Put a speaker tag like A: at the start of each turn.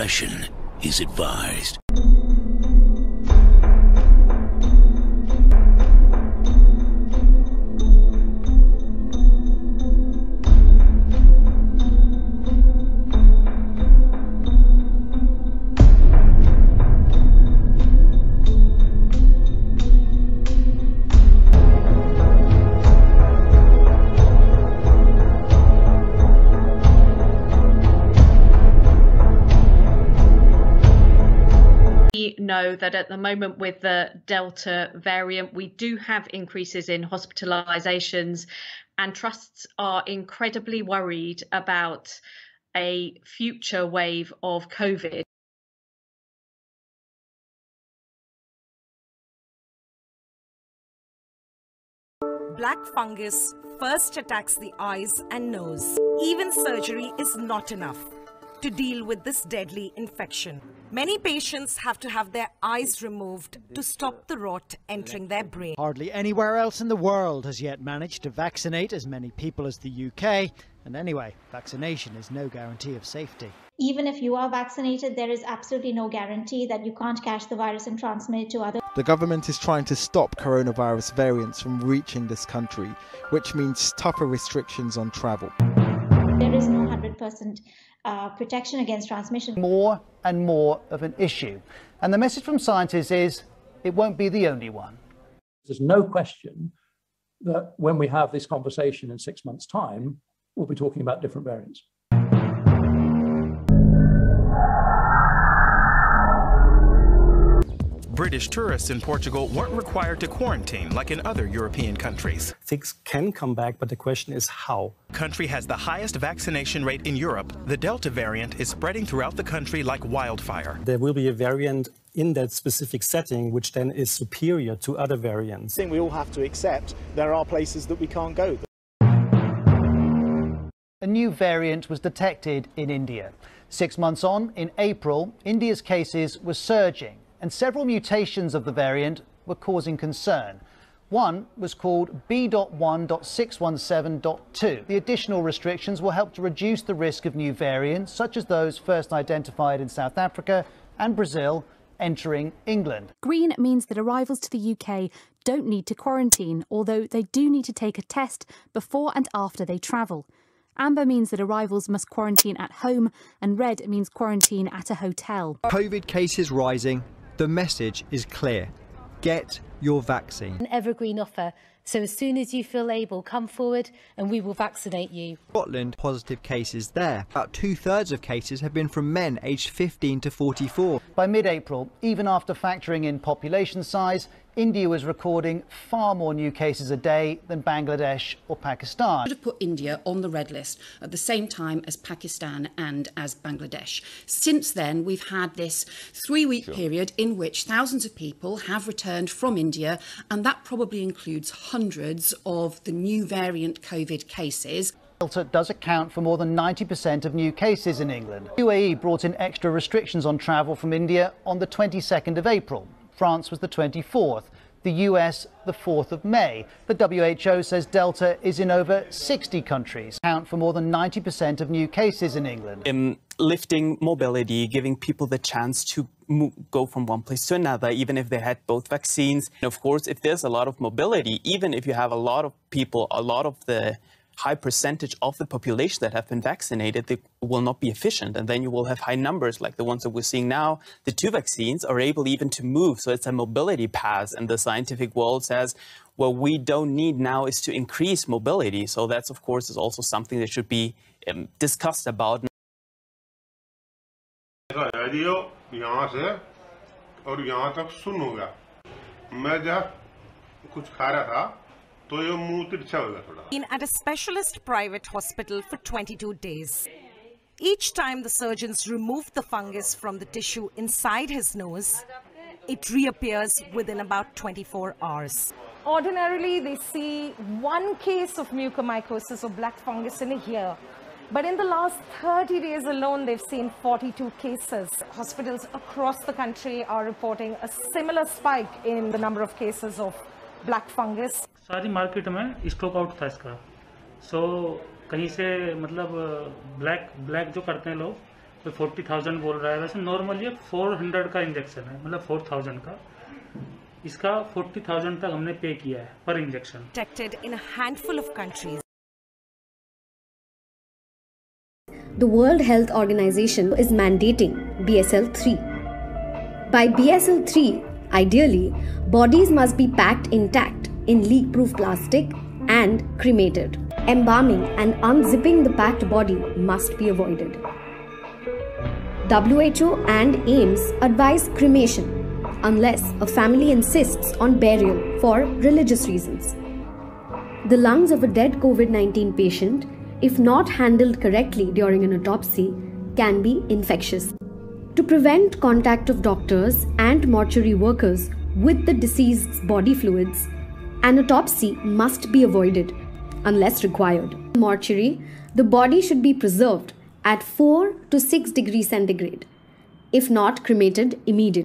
A: discretion is advised.
B: We know that at the moment with the Delta variant, we do have increases in hospitalizations, and trusts are incredibly worried about a future wave of COVID.
C: Black fungus first attacks the eyes and nose. Even surgery is not enough to deal with this deadly infection. Many patients have to have their eyes removed to stop the rot entering their brain.
D: Hardly anywhere else in the world has yet managed to vaccinate as many people as the UK. And anyway, vaccination is no guarantee of safety.
E: Even if you are vaccinated, there is absolutely no guarantee that you can't catch the virus and transmit it to others.
F: The government is trying to stop coronavirus variants from reaching this country, which means tougher restrictions on travel.
E: There is no 100% protection against transmission.
G: More and more of an issue. And the message from scientists is it won't be the only one.
H: There's no question that when we have this conversation in 6 months' time, we'll be talking about different variants.
I: British tourists in Portugal weren't required to quarantine like in other European countries.
J: Things can come back, but the question is how.
I: Country has the highest vaccination rate in Europe. The Delta variant is spreading throughout the country like wildfire.
J: There will be a variant in that specific setting which then is superior to other variants.
K: I think we all have to accept there are places that we can't go.
G: A new variant was detected in India. 6 months on, in April, India's cases were surging, and several mutations of the variant were causing concern. One was called B.1.617.2. The additional restrictions will help to reduce the risk of new variants, such as those first identified in South Africa and Brazil, entering England.
L: Green means that arrivals to the UK don't need to quarantine, although they do need to take a test before and after they travel. Amber means that arrivals must quarantine at home, and red means quarantine at a hotel.
M: COVID cases rising. The message is clear. Get your vaccine.
N: An evergreen offer, so as soon as you feel able, come forward and we will vaccinate you.
M: Scotland, positive cases there. About 2/3 of cases have been from men aged 15 to 44.
G: By mid-April, even after factoring in population size, India was recording far more new cases a day than Bangladesh or Pakistan.
O: We should have put India on the red list at the same time as Pakistan and as Bangladesh. Since then, we've had this 3-week period in which thousands of people have returned from India, and that probably includes hundreds of the new variant COVID cases.
G: Delta does account for more than 90% of new cases in England. UAE brought in extra restrictions on travel from India on the 22nd of April. France was the 24th, the US the 4th of May. The WHO says Delta is in over 60 countries, account for more than 90% of new cases in England.
P: Lifting mobility, giving people the chance to go from one place to another, even if they had both vaccines. And of course, if there's a lot of mobility, even if you have a lot of people, a lot of the high percentage of the population that have been vaccinated, they will not be efficient. And then you will have high numbers like the ones that we're seeing now. The 2 vaccines are able even to move. So it's a mobility pass. And the scientific world says, what we don't need now is to increase mobility. So that's, of course, is also something that should be discussed about.
C: Been at a specialist private hospital for 22 days. Each time the surgeons remove the fungus from the tissue inside his nose, it reappears within about 24 hours.
Q: Ordinarily, they see 1 case of mucormycosis or black fungus in a year. But in the last 30 days alone, they've seen 42 cases. Hospitals across the country are reporting a similar spike in the number of cases of black fungus.
R: सारी market में stock out था इसका, सो कहीं से मतलब black जो करते हैं लोग तो 40,000 बोल रहा है, वैसे नॉर्मली 400 का इंजेक्शन है, मतलब 4,000 का। इसका 40,000 तक हमने पे किया है पर injection.
C: Detected in a handful of countries.
S: The World Health Organization is mandating BSL-3. By BSL-3, ideally, bodies must be packed intact in leak-proof plastic and cremated. Embalming and unzipping the packed body must be avoided. WHO and AIMS advise cremation unless a family insists on burial for religious reasons. The lungs of a dead COVID-19 patient, if not handled correctly during an autopsy, can be infectious. To prevent contact of doctors and mortuary workers with the deceased's body fluids, an autopsy must be avoided unless required. In mortuary, the body should be preserved at 4 to 6 degrees centigrade, if not cremated immediately.